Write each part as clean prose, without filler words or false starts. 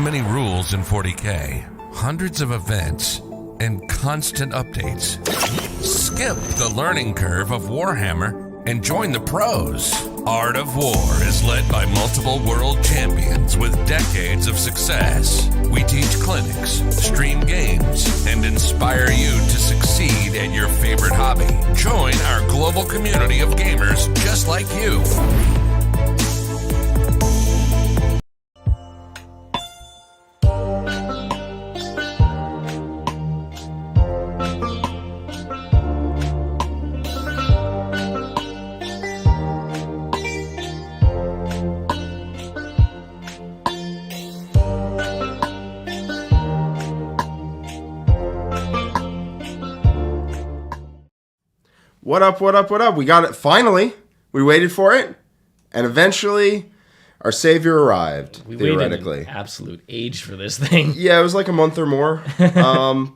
many rules in 40k, hundreds of events, and constant updates. Skip the learning curve of Warhammer and join the pros. Art of War is led by multiple world champions with decades of success. We teach clinics, stream games, and inspire you to succeed at your favorite hobby. Join our global community of gamers just like you. What up, what up, what up? We got it finally. We waited for it. And eventually, our savior arrived, we theoretically. Waited an absolute age for this thing. Yeah, it was like a month or more.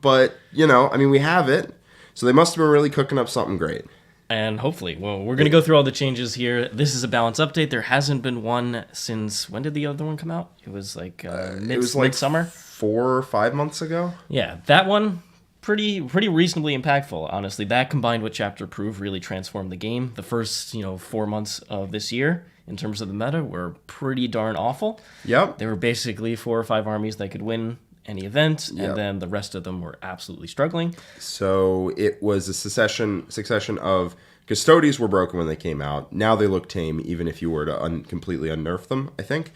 But, you know, I mean, we have it. So they must have been really cooking up something great. And hopefully, well, we're going to go through all the changes here. This is a balance update. There hasn't been one since, when did the other one come out? It was like midsummer? 4 or 5 months ago. Yeah, that one... Pretty reasonably impactful, honestly. That combined with Chapter Proof really transformed the game. The first, 4 months of this year, in terms of the meta, were pretty darn awful. Yep. There were basically 4 or 5 armies that could win any event, and then the rest of them were absolutely struggling. So it was a succession of Custodies were broken when they came out. Now they look tame, even if you were to completely unnerf them, I think.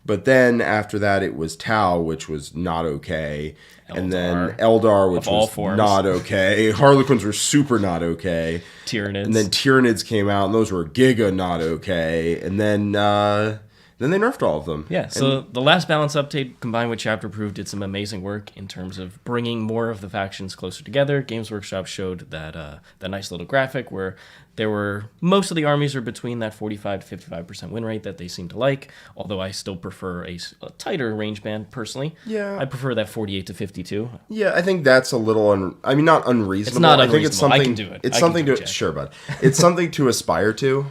But then after that, it was Tau, which was not okay. Eldar, and then Eldar, which was not okay. Harlequinns were super not okay. Tyranids. And then Tyranids came out, and those were giga not okay. And then they nerfed all of them. Yeah, so the last balance update combined with Chapter Proof did some amazing work in terms of bringing more of the factions closer together. Games Workshop showed that nice little graphic where there were most of the armies are between that 45 to 55% win rate that they seem to like, although I still prefer a tighter range band personally. Yeah. I prefer that 48 to 52. Yeah, I think that's a little not unreasonable. It's not unreasonable. I think it's something, I can do it. It's something to sure, bud. It's something to aspire to.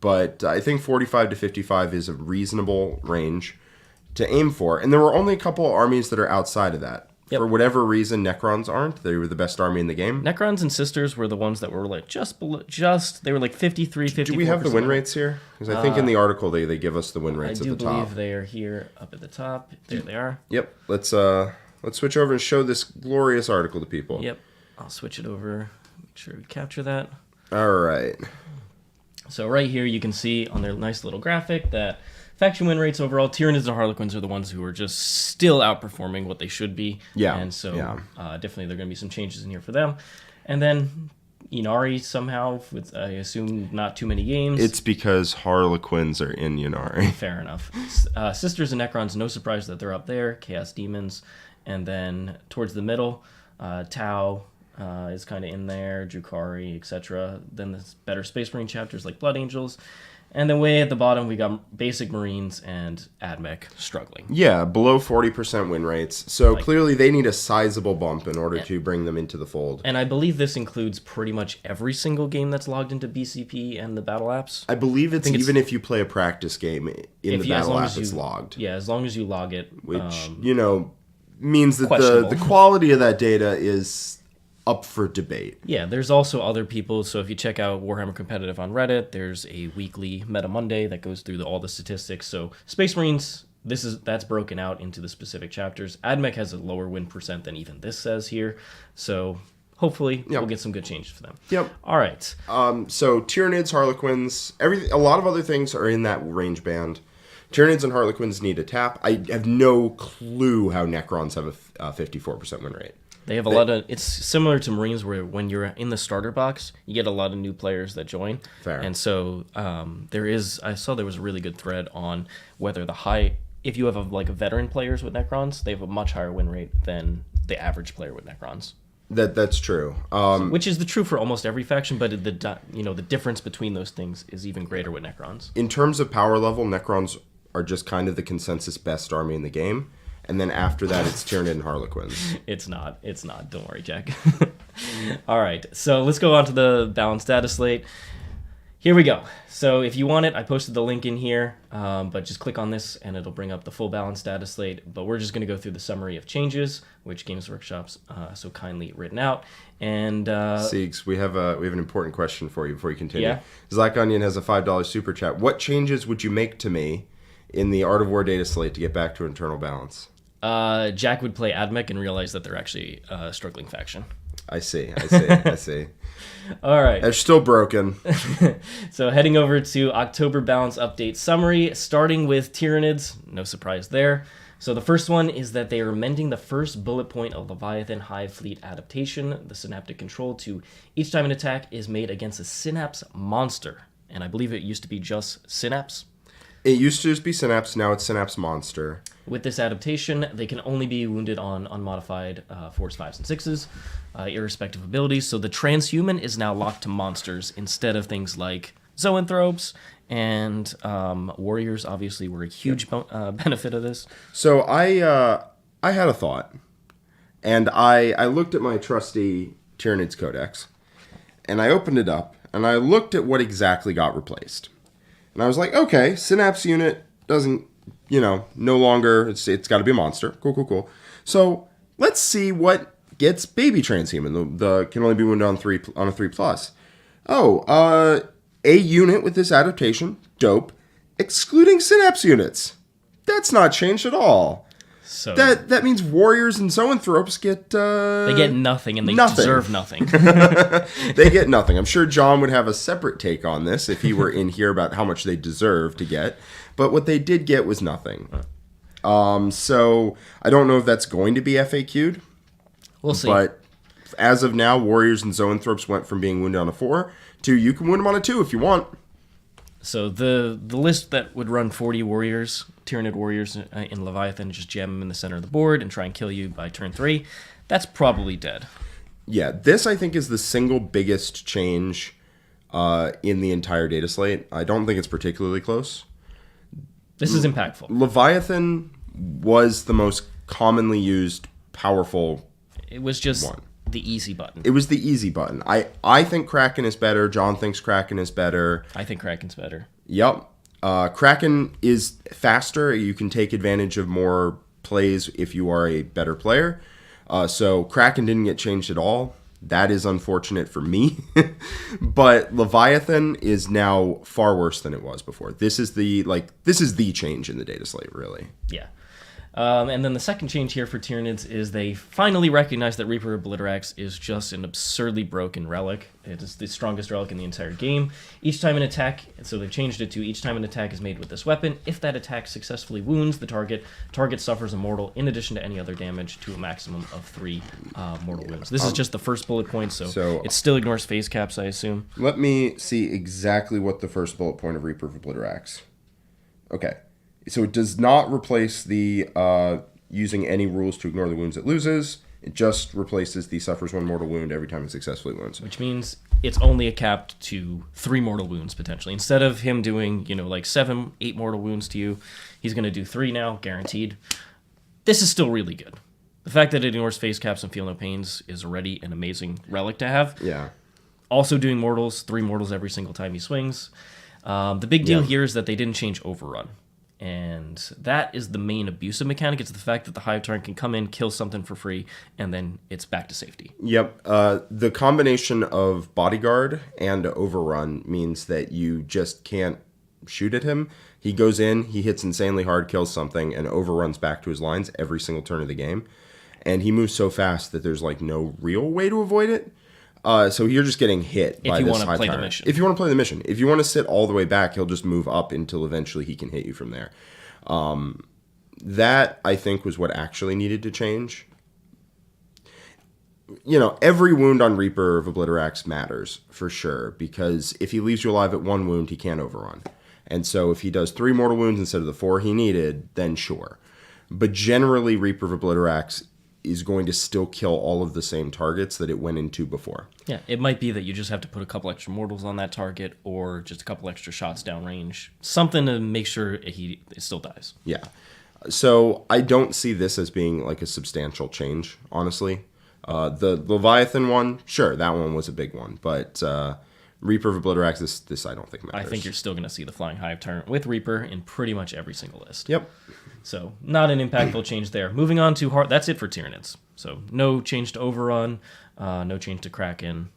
But I think 45 to 55 is a reasonable range to aim for. And there were only a couple of armies that are outside of that. Yep. For whatever reason, Necrons aren't. They were the best army in the game. Necrons and Sisters were the ones that were like just below, they were like 53, 54%. Do we have the win rates here? Because I think in the article they give us the win rates at the top. I do believe they are here up at the top. There they are. Yep. Let's switch over and show this glorious article to people. Yep. I'll switch it over. Make sure we capture that. All right. So right here you can see on their nice little graphic that faction win rates overall, Tyranids and Harlequinns are the ones who are just still outperforming what they should be. Yeah. And so definitely there are going to be some changes in here for them. And then Ynnari somehow, with I assume not too many games. It's because Harlequinns are in Ynnari. Fair enough. Sisters and Necrons, no surprise that they're up there. Chaos Demons. And then towards the middle, Tau is kind of in there, Drukhari, etc. Then there's better Space Marine chapters like Blood Angels. And then way at the bottom, we got Basic Marines and Admech struggling. Yeah, below 40% win rates. So clearly they need a sizable bump in order to bring them into the fold. And I believe this includes pretty much every single game that's logged into BCP and the battle apps. I believe it's even if you play a practice game in the battle app, it's logged. Yeah, as long as you log it. Which, means that the quality of that data is up for debate. Yeah, there's also other people. So if you check out Warhammer Competitive on Reddit, there's a weekly Meta Monday that goes through all the statistics. So Space Marines, that's broken out into the specific chapters. Admech has a lower win percent than even this says here. So hopefully we'll get some good changes for them. Yep. All right. So Tyranids, Harlequinns, a lot of other things are in that range band. Tyranids and Harlequinns need a tap. I have no clue how Necrons have a 54% win rate. They have a lot of... It's similar to Marines where when you're in the starter box, you get a lot of new players that join. Fair. And so I saw there was a really good thread on whether if you have a veteran players with Necrons, they have a much higher win rate than the average player with Necrons. That's true. Which is the true for almost every faction, but the difference between those things is even greater with Necrons. In terms of power level, Necrons are just kind of the consensus best army in the game. And then after that, it's Tyranid and Harlequinns. It's not. Don't worry, Jack. All right, so let's go on to the balanced data slate. Here we go. So if you want it, I posted the link in here, but just click on this and it'll bring up the full balance data slate. But we're just going to go through the summary of changes, which Games Workshop's so kindly written out. And Siegs, we have an important question for you before you continue. Yeah. Zach Onion has a $5 super chat. What changes would you make to me in the Art of War data slate to get back to internal balance? Jack would play Admech and realize that they're actually a struggling faction. I see. All right. They're still broken. So heading over to October balance update summary, starting with Tyranids. No surprise there. So the first one is that they are amending the first bullet point of Leviathan Hive Fleet adaptation, the synaptic control to each time an attack is made against a Synapse monster. And I believe it used to be just Synapse. It used to just be Synapse, now it's Synapse Monster. With this adaptation, they can only be wounded on unmodified 4s, 5s, and 6s, irrespective of abilities. So the transhuman is now locked to monsters instead of things like zoanthropes, and warriors obviously were a huge benefit of this. So I had a thought, and I looked at my trusty Tyranids Codex, and I opened it up, and I looked at what exactly got replaced. And I was like, okay, Synapse unit doesn't, no longer, it's got to be a monster. Cool. So let's see what gets baby transhuman. The can only be wounded on a 3+. Oh, a unit with this adaptation, dope, excluding Synapse units. That's not changed at all. So that means warriors and zoanthropes get they get nothing, and they deserve nothing. They get nothing. I'm sure John would have a separate take on this if he were in here about how much they deserve to get. But what they did get was nothing. So I don't know if that's going to be FAQ'd. We'll see. But as of now, warriors and zoanthropes went from being wounded on a 4 to you can wound them on a 2 if you want. So the list that would run 40 warriors, Tyranid warriors in Leviathan, just jam them in the center of the board and try and kill you by turn 3, that's probably dead. Yeah, this I think is the single biggest change in the entire data slate. I don't think it's particularly close. This is impactful. Leviathan was the most commonly used, powerful It was just one. The easy button. It was the easy button. I think Kraken is better. John thinks Kraken is better. I think Kraken's better. Yep. Kraken is faster. You can take advantage of more plays if you are a better player. So Kraken didn't get changed at all. That is unfortunate for me. But Leviathan is now far worse than it was before. This is the change in the data slate, really. Yeah. And then the second change here for Tyranids is they finally recognize that Reaper Obliterax is just an absurdly broken relic. It is the strongest relic in the entire game. Each time an attack, so they've changed it to each time an attack is made with this weapon, if that attack successfully wounds the target suffers a mortal in addition to any other damage to a maximum of 3 mortal wounds. This is just the first bullet point, so it still ignores phase caps, I assume. Let me see exactly what the first bullet point of Reaper of Obliterax. Okay. So it does not replace the using any rules to ignore the wounds it loses. It just replaces the suffers 1 mortal wound every time it successfully wounds. Which means it's only capped to 3 mortal wounds, potentially. Instead of him doing, 7, 8 mortal wounds to you, he's going to do 3 now, guaranteed. This is still really good. The fact that it ignores phase caps and feel no pains is already an amazing relic to have. Yeah. Also doing mortals, 3 mortals every single time he swings. The big deal here is that they didn't change Overrun. And that is the main abusive mechanic. It's the fact that the Hive Tyrant can come in, kill something for free, and then it's back to safety. Yep. The combination of Bodyguard and Overrun means that you just can't shoot at him. He goes in, he hits insanely hard, kills something, and overruns back to his lines every single turn of the game. And he moves so fast that there's no real way to avoid it. So you're just getting hit by this Hive Tyrant. If you want to play the mission. If you want to sit all the way back, he'll just move up until eventually he can hit you from there. That, I think, was what actually needed to change. Every wound on Reaper of Obliterax matters, for sure, because if he leaves you alive at 1 wound, he can't overrun. And so if he does 3 mortal wounds instead of the 4 he needed, then sure. But generally, Reaper of Obliterax is going to still kill all of the same targets that it went into before. Yeah, it might be that you just have to put a couple extra mortals on that target or just a couple extra shots downrange. Something to make sure it still dies. Yeah. So I don't see this as being a substantial change, honestly. The Leviathan one, sure, that one was a big one. But Reaper of Obliterax, this I don't think matters. I think you're still going to see the Flying Hive Tyrant with Reaper in pretty much every single list. Yep. So not an impactful change there. Moving on to that's it for Tyranids. So no change to Overrun, no change to Kraken.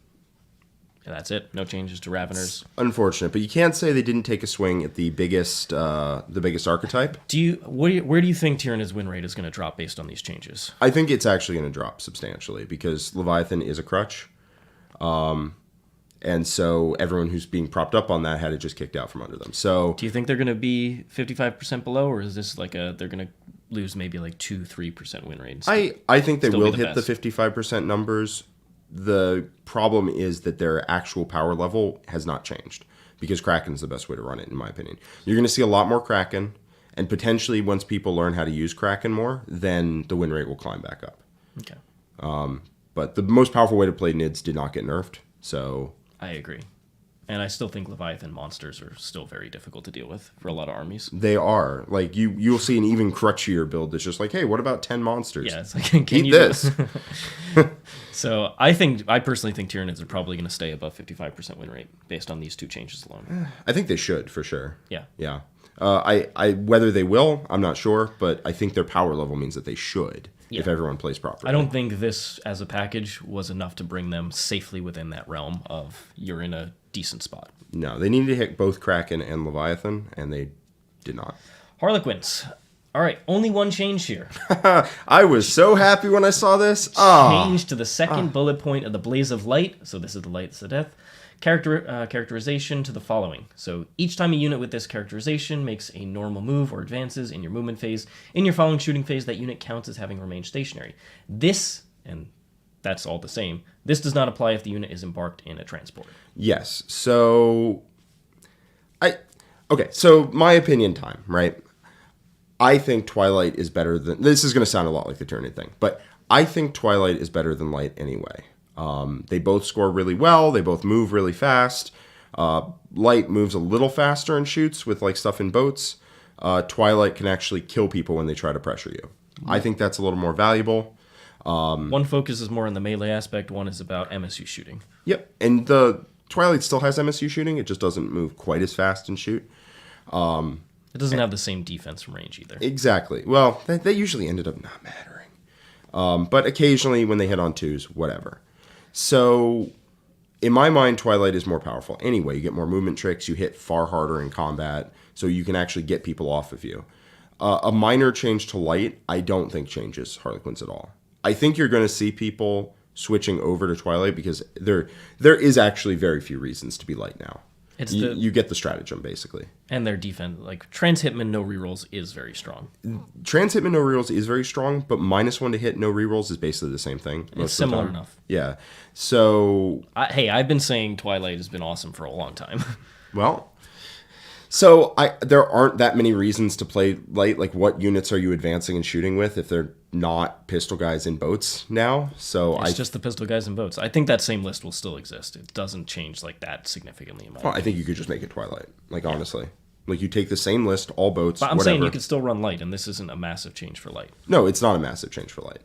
Yeah, that's it. No changes to Raveners. Unfortunate, but you can't say they didn't take a swing at the biggest archetype. Where do you think Tyranids win rate is going to drop based on these changes? I think it's actually going to drop substantially because Leviathan is a crutch. And so everyone who's being propped up on that had it just kicked out from under them. So do you think they're going to be 55% below, or is this like they're going to lose maybe like 2-3% win rates? I think they will hit the 55% numbers. The problem is that their actual power level has not changed because Kraken's the best way to run it, in my opinion. You're going to see a lot more Kraken, and potentially once people learn how to use Kraken more, then the win rate will climb back up. Okay. But the most powerful way to play Nids did not get nerfed, so... I agree. And I still think Leviathan monsters are still very difficult to deal with for a lot of armies. They are. Like, you'll see an even crutchier build that's just like, hey, what about 10 monsters? Yeah, it's like, can Eat you this. So I personally think Tyranids are probably going to stay above 55% win rate based on these two changes alone. I think they should, for sure. Yeah. Yeah. I whether they will, I'm not sure, but I think their power level means that they should if everyone plays properly. I don't think this, as a package, was enough to bring them safely within that realm of you're in a decent spot. No, they needed to hit both Kraken and Leviathan, and they did not. Harlequinns. All right, only one change here. I was so happy when I saw this. Change to the second bullet point of the Blaze of Light. So this is the Lights of Death. Characterization to the following. So each time a unit with this characterization makes a normal move or advances in your movement phase, in your following shooting phase, that unit counts as having remained stationary. This, and that's all the same, this does not apply if the unit is embarked in a transport. Yes. So so my opinion time, right? I think Twilight is better than... This is going to sound a lot like the Tyranid thing, but I think Twilight is better than Light anyway. They both score really well. They both move really fast. Light moves a little faster and shoots with like stuff in boats. Twilight can actually kill people when they try to pressure you. I think that's a little more valuable. One focuses more on the melee aspect. One is about MSU shooting. Yep. And the Twilight still has MSU shooting. It just doesn't move quite as fast and shoot. It doesn't have the same defense from range either. Exactly. Well, they usually ended up not mattering. But occasionally when they hit on twos, whatever. So, in my mind, Twilight is more powerful. Anyway, you get more movement tricks, you hit far harder in combat, so you can actually get people off of you. A minor change to Light, I don't think changes Harlequins at all. I think you're going to see people switching over to Twilight because there is actually very few reasons to be Light now. You get the stratagem, basically. And their defense, like Trans Hitman no rerolls is very strong. Trans Hitman no rerolls is very strong, but -1 to hit no rerolls is basically the same thing. It's similar enough. Yeah. So... I've been saying Twilight has been awesome for a long time. Well... So there aren't that many reasons to play Light. Like, what units are you advancing and shooting with if they're not pistol guys in boats now? So it's just the pistol guys in boats. I think that same list will still exist. It doesn't change like that significantly in my opinion. I think you could just make it Twilight. Like, honestly. Like, you take the same list, all boats, but I'm whatever. saying you could still run Light, and this isn't a massive change for Light. No, it's not a massive change for Light.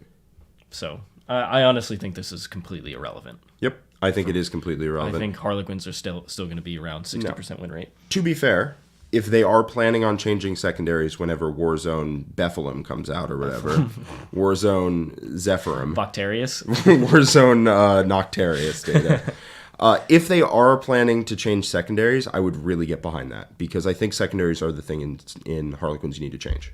So I honestly think this is completely irrelevant. Yep. I think it is completely irrelevant. I think Harlequins are still going to be around 60% win rate. To be fair... If they are planning on changing secondaries whenever Warzone Bephalem comes out or whatever, Warzone Zephyrum, Bacterius, Warzone Noctarius data. If they are planning to change secondaries, I would really get behind that because I think secondaries are the thing in Harlequins you need to change.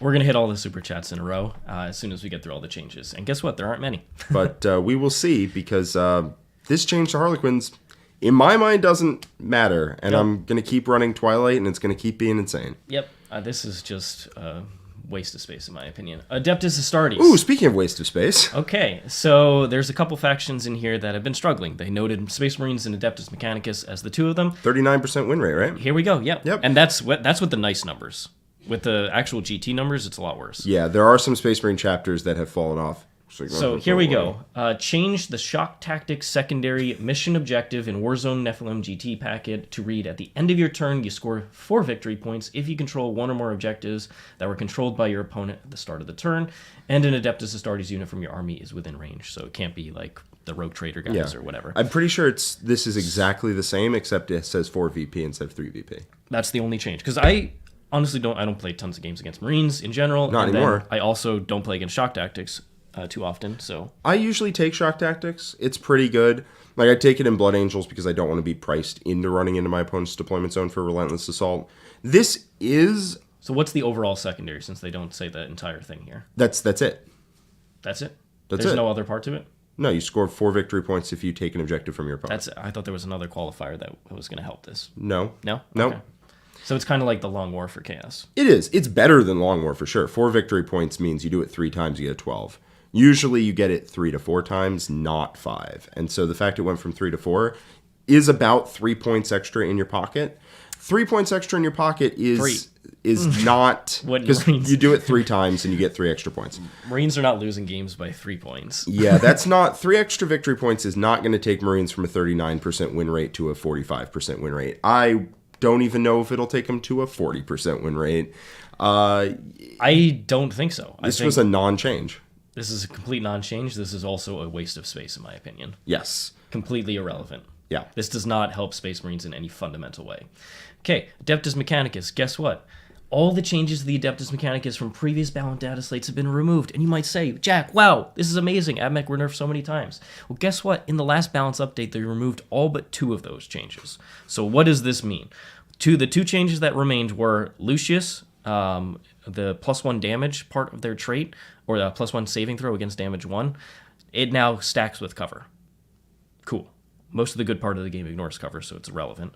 We're going to hit all the super chats in a row as soon as we get through all the changes. And guess what? There aren't many. But we will see because this change to Harlequins... in my mind, doesn't matter, and I'm going to keep running Twilight, and it's going to keep being insane. Yep, this is just a waste of space, in my opinion. Adeptus Astartes. Ooh, speaking of waste of space. Okay, so there's a couple factions in here that have been struggling. They noted Space Marines and Adeptus Mechanicus as the two of them. 39% win rate, right? Here we go, yep. And that's with the nice numbers. With the actual GT numbers, it's a lot worse. Yeah, there are some Space Marine chapters that have fallen off So here we go. Change the Shock Tactics secondary mission objective in Warzone Nephilim GT packet to read: at the end of your turn, you score 4 victory points if you control one or more objectives that were controlled by your opponent at the start of the turn, and an Adeptus Astartes unit from your army is within range. So it can't be like the Rogue Trader guys or whatever. I'm pretty sure this is exactly the same, except it says 4 VP instead of 3 VP. That's the only change. Because I honestly don't play tons of games against Marines in general. Not anymore. I also don't play against Shock Tactics too often, so I usually take Shock Tactics. It's pretty good. Like, I take it in Blood Angels because I don't want to be priced into running into my opponent's deployment zone for Relentless Assault. This is... So what's the overall secondary, since they don't say the entire thing here? That's it. That's it? There's no other part to it? No, you score 4 victory points if you take an objective from your opponent. I thought there was another qualifier that was going to help this. No. No? No. Okay. So it's kind of like the Long War for Chaos. It is. It's better than Long War for sure. 4 victory points means you do it 3 times, you get a 12. Usually you get it 3 to 4 times, not 5. And so the fact it went from 3 to 4 is about 3 points extra in your pocket. 3 points extra in your pocket is not... Because you do it 3 times and you get 3 extra points. Marines are not losing games by 3 points. Yeah, that's not... 3 extra victory points is not going to take Marines from a 39% win rate to a 45% win rate. I don't even know if it'll take them to a 40% win rate. I don't think so. This was a non-change. This is a complete non-change. This is also a waste of space, in my opinion. Yes. Completely irrelevant. Yeah. This does not help Space Marines in any fundamental way. Okay, Adeptus Mechanicus. Guess what? All the changes to the Adeptus Mechanicus from previous Balance data slates have been removed. And you might say, Jack, wow, this is amazing. Admech were nerfed so many times. Well, guess what? In the last Balance update, they removed all but 2 of those changes. So what does this mean? The 2 changes that remained were Lucius, the +1 damage part of their trait, or the +1 saving throw against damage 1, it now stacks with cover. Cool. Most of the good part of the game ignores cover, so it's irrelevant.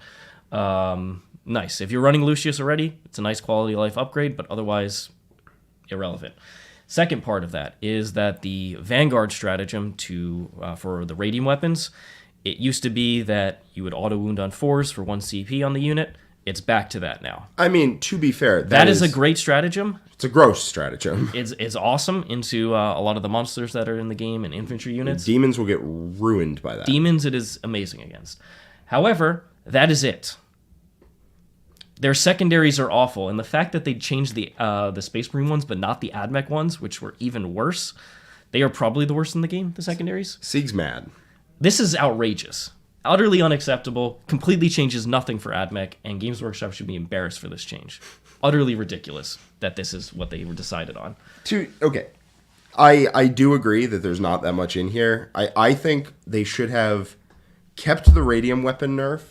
Nice. If you're running Lucius already, it's a nice quality of life upgrade, but otherwise irrelevant. Second part of that is that the Vanguard stratagem for the radium weapons, it used to be that you would auto wound on 4s for 1 CP on the unit. It's back to that now. I mean, to be fair, that is a great stratagem. It's a gross stratagem. It's awesome into a lot of the monsters that are in the game and infantry units. Demons will get ruined by that. Demons, it is amazing against. However, that is it. Their secondaries are awful, and the fact that they changed the Space Marine ones, but not the Admech ones, which were even worse, they are probably the worst in the game, the secondaries. Sieg's mad. This is outrageous. Utterly unacceptable, completely changes nothing for Admech, and Games Workshop should be embarrassed for this change. Utterly ridiculous that this is what they were decided on. Okay. I do agree that there's not that much in here. I think they should have kept the radium weapon nerf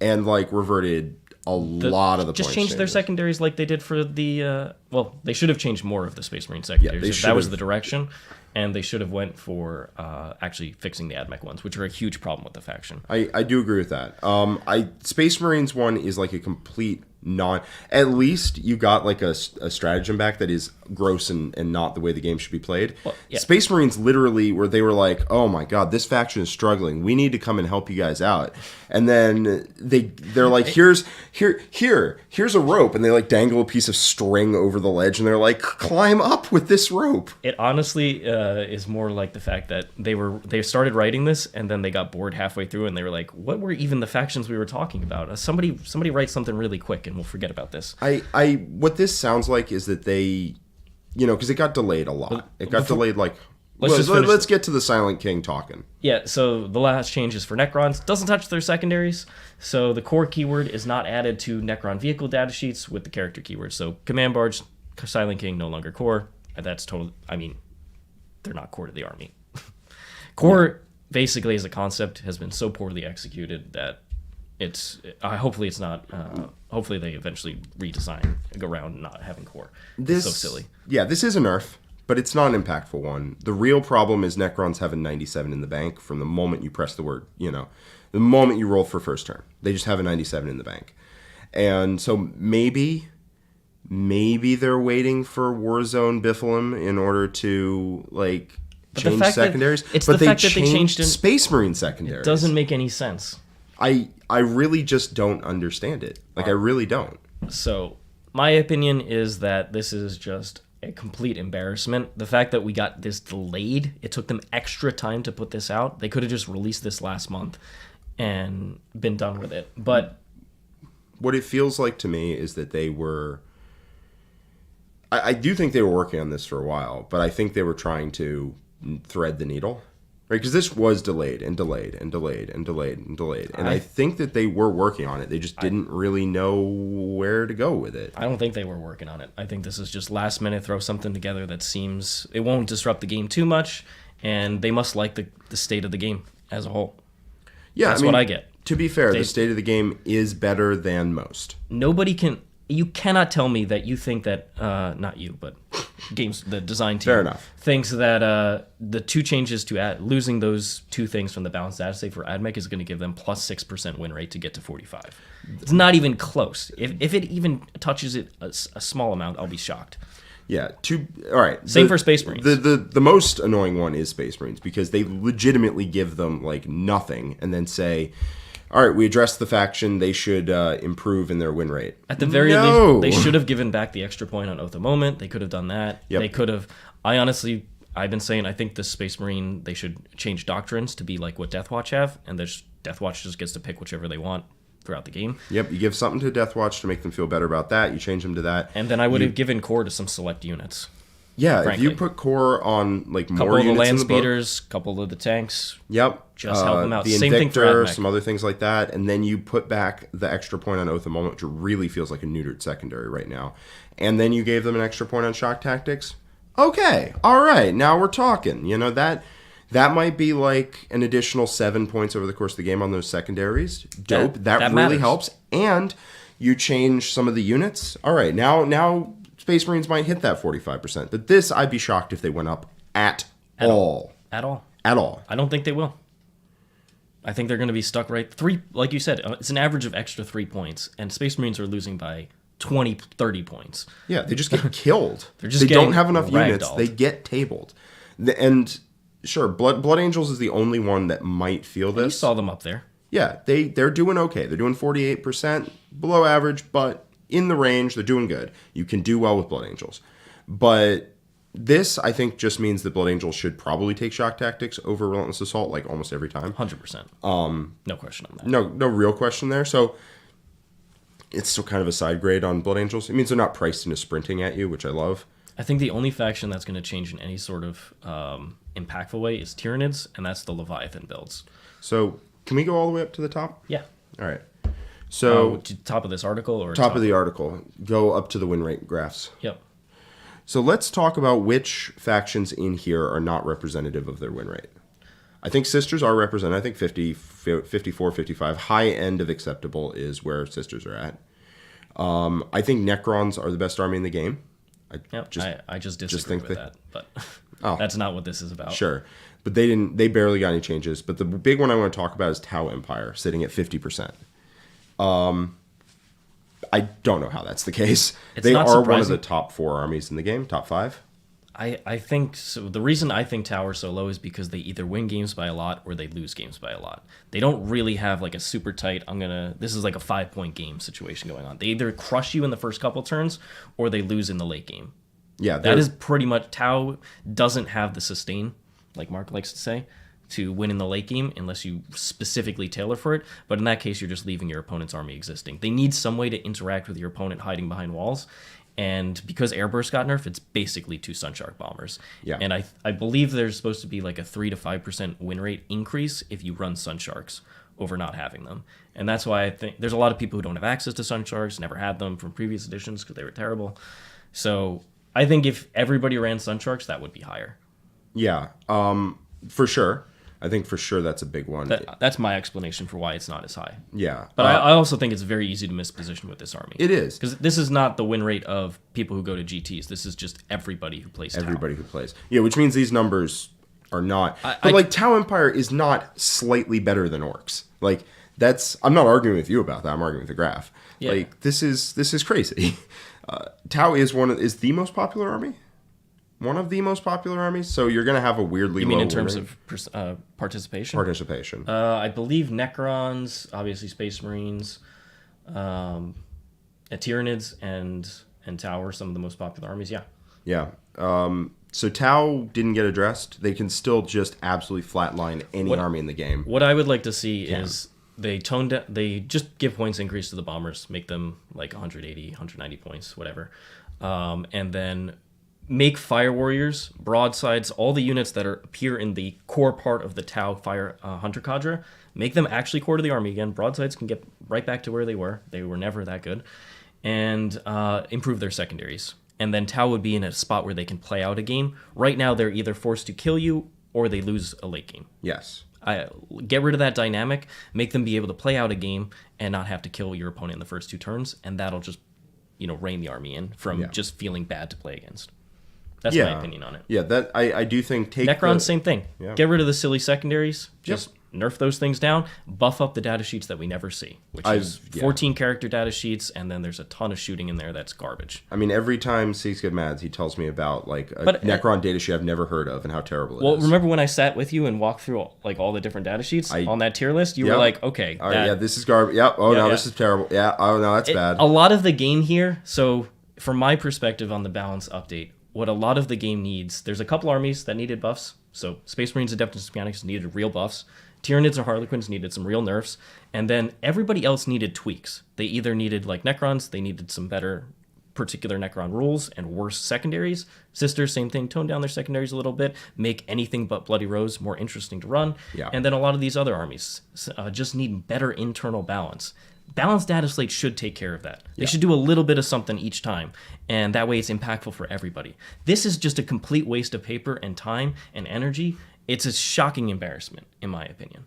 and reverted a lot of the just points changed their changes. secondaries like they did for the they should have changed more of the Space Marine secondaries if that was the direction, and they should have went for actually fixing the Admech ones, which are a huge problem with the faction. I do agree with that. Space Marines one is a complete at least you got a stratagem back that is gross and not the way the game should be played. Well, yeah. Space Marines literally where they were like, oh my god, this faction is struggling, we need to come and help you guys out, and then they're like, here's a rope, and they dangle a piece of string over the ledge, and they're like, climb up with this rope. It honestly is more like the fact that they started writing this and then they got bored halfway through and they were like, what were even the factions we were talking about? Somebody write something really quick and we'll forget about this. What this sounds like is that they, because it got delayed a lot. It got delayed let's get to the Silent King talking. Yeah, so the last change is for Necrons. Doesn't touch their secondaries. So the core keyword is not added to Necron vehicle datasheets with the character keyword. So Command Barge, Silent King, no longer core. That's total. I mean, they're not core to the army. Core, basically, as a concept, has been so poorly executed that hopefully it's not. Hopefully they eventually redesign, go around not having core. It's so silly. Yeah, this is a nerf, but it's not an impactful one. The real problem is Necrons have a 97 in the bank from the moment you press the word. The moment you roll for first turn, they just have a 97 in the bank, and so maybe they're waiting for Warzone Bifilum in order to change secondaries. But they changed Space Marine secondaries. It doesn't make any sense. I really just don't understand it. I really don't. So my opinion is that this is just a complete embarrassment. The fact that we got this delayed, it took them extra time to put this out. They could have just released this last month and been done with it. But what it feels like to me is that they were... I do think they were working on this for a while, but I think they were trying to thread the needle. Right, because this was delayed and delayed and delayed and delayed and delayed. And I think that they were working on it. They just didn't really know where to go with it. I don't think they were working on it. I think this is just last minute, throw something together that seems... It won't disrupt the game too much, and they must like the state of the game as a whole. Yeah, That's what I get. To be fair, the state of the game is better than most. Nobody can... You cannot tell me that you think that... not you, but... the design team Fair enough. thinks that the two changes to losing those two things from the balanced data state for Admech is going to give them plus 6% win rate to get to 45. It's not even close. If it even touches it a small amount, I'll be shocked. Yeah. All right. Same for Space Marines. The most annoying one is Space Marines because they legitimately give them like nothing and then say, all right, we addressed the faction. They should improve in their win rate. At the very least, they should have given back the extra point on Oath of Moment. They could have done that. Yep. They could have... I've been saying I think the Space Marine, they should change doctrines to be like what Deathwatch have, and Deathwatch just gets to pick whichever they want throughout the game. Yep, you give something to Deathwatch to make them feel better about that. You change them to that. And then I would have given core to some select units. Yeah, frankly. if you put core on like more Couple of the units land in the book, speeders, couple of the tanks. Yep. Just help them out. The Same thing for Invictor, Admech. some other things like that. And then you put back the extra point on Oath of Moment, which really feels like a neutered secondary right now. And then you gave them an extra point on Shock Tactics. Okay. All right. Now we're talking. You know, that might be like an additional 7 points over the course of the game on those secondaries. Dope. That really matters. helps. And you change some of the units. All right. Now Space Marines might hit that 45%. But this, I'd be shocked if they went up at all. At all. At all. I don't think they will. I think they're going to be stuck right... like you said, it's an average of extra 3 points, and Space Marines are losing by 20, 30 points. Yeah, they just get killed. They don't have enough units. ragdolled. They get tabled. And sure, Blood Angels is the only one that might feel this. You saw them up there. Yeah, they're doing okay. They're doing 48%, below average, but in the range, they're doing good. You can do well with Blood Angels. But this, I think, just means that Blood Angels should probably take Shock Tactics over Relentless Assault, like almost every time. 100%. No question on that. No real question there. So it's still kind of a side grade on Blood Angels. It means they're not priced into sprinting at you, which I love. I think the only faction that's going to change in any sort of impactful way is Tyranids, and that's the Leviathan builds. So can we go all the way up to the top? Yeah. All right. So top of this article or top of the article, go up to the win rate graphs. Yep. So let's talk about which factions in here are not representative of their win rate. I think Sisters are represented. I think 50, 54, 55. High end of acceptable is where Sisters are at. I think Necrons are the best army in the game. I just disagree with that, but that's not what this is about. Sure. But they barely got any changes. But the big one I want to talk about is Tau Empire, sitting at 50%. I don't know how that's the case. They are one of the top 4 armies in the game, top 5. I think so. The reason I think Tau are so low is because they either win games by a lot or they lose games by a lot. They don't really have like a super tight, this is like a 5-point game situation going on. They either crush you in the first couple turns or they lose in the late game. Yeah. That is pretty much, Tau doesn't have the sustain, like Mark likes to say, to win in the late game unless you specifically tailor for it. But in that case, you're just leaving your opponent's army existing. They need some way to interact with your opponent hiding behind walls. And because Airburst got nerfed, it's basically 2 Sunshark bombers. Yeah. And I believe there's supposed to be like a 3 to 5% win rate increase if you run Sunsharks over not having them. And that's why I think there's a lot of people who don't have access to Sunsharks, never had them from previous editions because they were terrible. So I think if everybody ran Sunsharks, that would be higher. Yeah, for sure. I think for sure that's a big one. That's my explanation for why it's not as high. Yeah. But I also think it's very easy to miss position with this army. It is. Because this is not the win rate of people who go to GTs. This is just everybody who plays Tau. Everybody who plays. Yeah, which means these numbers are not... Tau Empire is not slightly better than Orcs. Like, that's... I'm not arguing with you about that. I'm arguing with the graph. Yeah. Like, this is crazy. Tau is the most popular army? One of the most popular armies, so you're going to have a weirdly low... You mean in terms of participation? Participation. I believe Necrons, obviously Space Marines, Tyranids, and Tau are some of the most popular armies, yeah. Yeah. So Tau didn't get addressed. They can still just absolutely flatline any army in the game. What I would like to see is they just give points increase to the bombers, make them like 180, 190 points, whatever. And then make fire warriors, broadsides, all the units that appear in the core part of the Tau fire hunter cadre, make them actually core to the army again. Broadsides can get right back to where they were. They were never that good. And improve their secondaries. And then Tau would be in a spot where they can play out a game. Right now, they're either forced to kill you or they lose a late game. Yes. Get rid of that dynamic, make them be able to play out a game and not have to kill your opponent in the first 2 turns, and that'll just, rein the army in from just feeling bad to play against. That's my opinion on it. Yeah, that I do think Necron, same thing. Yeah. Get rid of the silly secondaries. Just nerf those things down. Buff up the data sheets that we never see, which is 14 character data sheets, and then there's a ton of shooting in there that's garbage. I mean, every time Siegs get mad, he tells me about like a Necron data sheet I've never heard of and how terrible it is. Well, remember when I sat with you and walked through all the different data sheets on that tier list? You were like, okay. All right, this is garbage. Yep. Oh, no, this is terrible. Yeah. Oh, no, that's bad. A lot of the game here, so from my perspective on the balance update, what a lot of the game needs, there's a couple armies that needed buffs. So Space Marines, Adeptus Mechanicus needed real buffs. Tyranids or Harlequinns needed some real nerfs. And then everybody else needed tweaks. They either needed, like Necrons, they needed some better particular Necron rules and worse secondaries. Sisters, same thing, tone down their secondaries a little bit, make anything but Bloody Rose more interesting to run. Yeah. And then a lot of these other armies just need better internal balance. Balanced Dataslate should take care of that. They should do a little bit of something each time, and that way it's impactful for everybody. This is just a complete waste of paper and time and energy. It's a shocking embarrassment, in my opinion.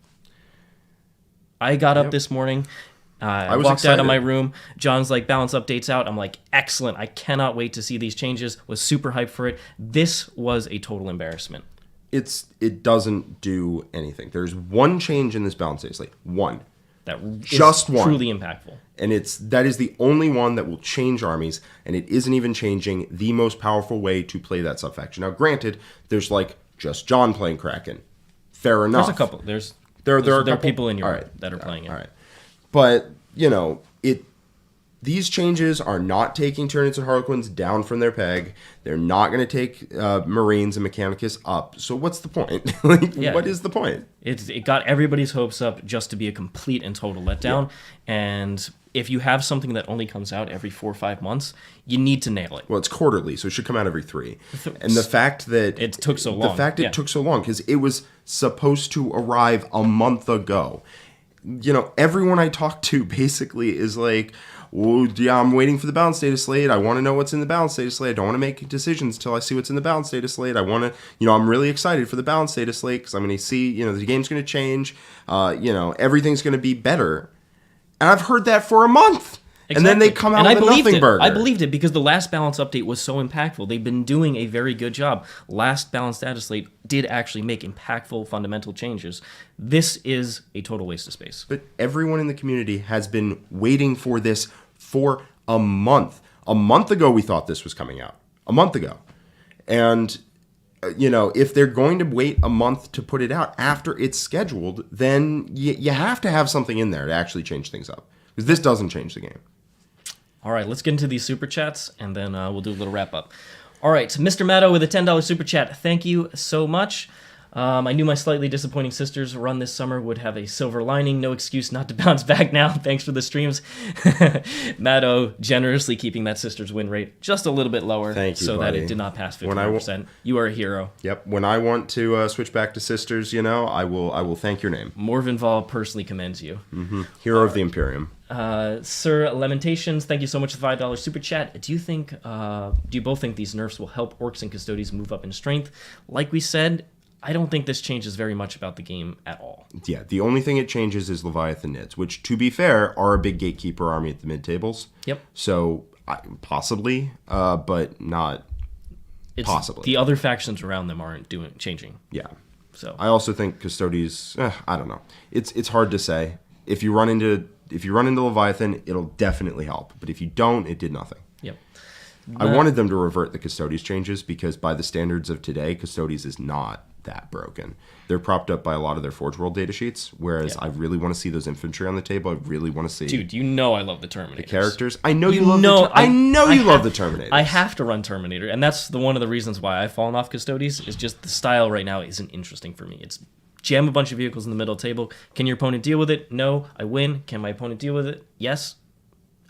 I got up this morning. I walked out of my room. John's like, balance updates out. I'm like, excellent. I cannot wait to see these changes. Was super hyped for it. This was a total embarrassment. It doesn't do anything. There's one change in this balance Dataslate. One. Just one. Truly impactful. And that is the only one that will change armies, and it isn't even changing the most powerful way to play that sub-faction. Now, granted, there's like just John playing Kraken. Fair enough. There's a couple. There are people in your that are playing it. All right. But, these changes are not taking Tyranids and Harlequins down from their peg. They're not going to take Marines and Mechanicus up. So what's the point? What is the point? It got everybody's hopes up just to be a complete and total letdown. Yeah. And if you have something that only comes out every 4 or 5 months, you need to nail it. Well, it's quarterly, so it should come out every 3. And the fact that it took so long. The fact it took so long, because it was supposed to arrive a month ago. Everyone I talk to basically is like, well, yeah, I'm waiting for the balance data slate. I want to know what's in the balance data slate. I don't want to make decisions until I see what's in the balance data slate. I want to, I'm really excited for the balance data slate because I'm going to see, the game's going to change. Everything's going to be better. And I've heard that for a month. Exactly. And then they come out with a nothing burger. I believed it because the last balance update was so impactful. They've been doing a very good job. Last balance data slate did actually make impactful fundamental changes. This is a total waste of space. But everyone in the community has been waiting for this for a month. A month ago, we thought this was coming out. A month ago. And, if they're going to wait a month to put it out after it's scheduled, then you have to have something in there to actually change things up. Because this doesn't change the game. All right, let's get into these super chats, and then we'll do a little wrap up. All right, Mr. Matto with a $10 super chat. Thank you so much. I knew my slightly disappointing Sisters run this summer would have a silver lining. No excuse not to bounce back now. Thanks for the streams. Matto generously keeping that Sisters win rate just a little bit lower. Thank you, so buddy. that it did not pass 50%. You are a hero. Yep. When I want to switch back to Sisters, I will thank your name. Morvenval personally commends you. Mm-hmm. Hero of the Imperium. Sir Lamentations, thank you so much for the $5 super chat. Do you both think these nerfs will help Orcs and Custodians move up in strength? Like we said, I don't think this changes very much about the game at all. Yeah, the only thing it changes is Leviathan Nids, which, to be fair, are a big gatekeeper army at the mid-tables. Yep. So, possibly, but not possibly. The other factions around them aren't changing. Yeah. So I also think Custodians, I don't know. It's hard to say. If you run into Leviathan, it'll definitely help. But if you don't, it did nothing. Yep. I wanted them to revert the Custodies changes because by the standards of today, Custodies is not that broken. They're propped up by a lot of their Forge World datasheets, whereas I really want to see those infantry on the table. I really want to see... Dude, you know I love the Terminators. The characters. I know you love the Terminators. I have to run Terminator, and that's one of the reasons why I've fallen off Custodes, is just the style right now isn't interesting for me. It's jam a bunch of vehicles in the middle of the table. Can your opponent deal with it? No. I win. Can my opponent deal with it? Yes.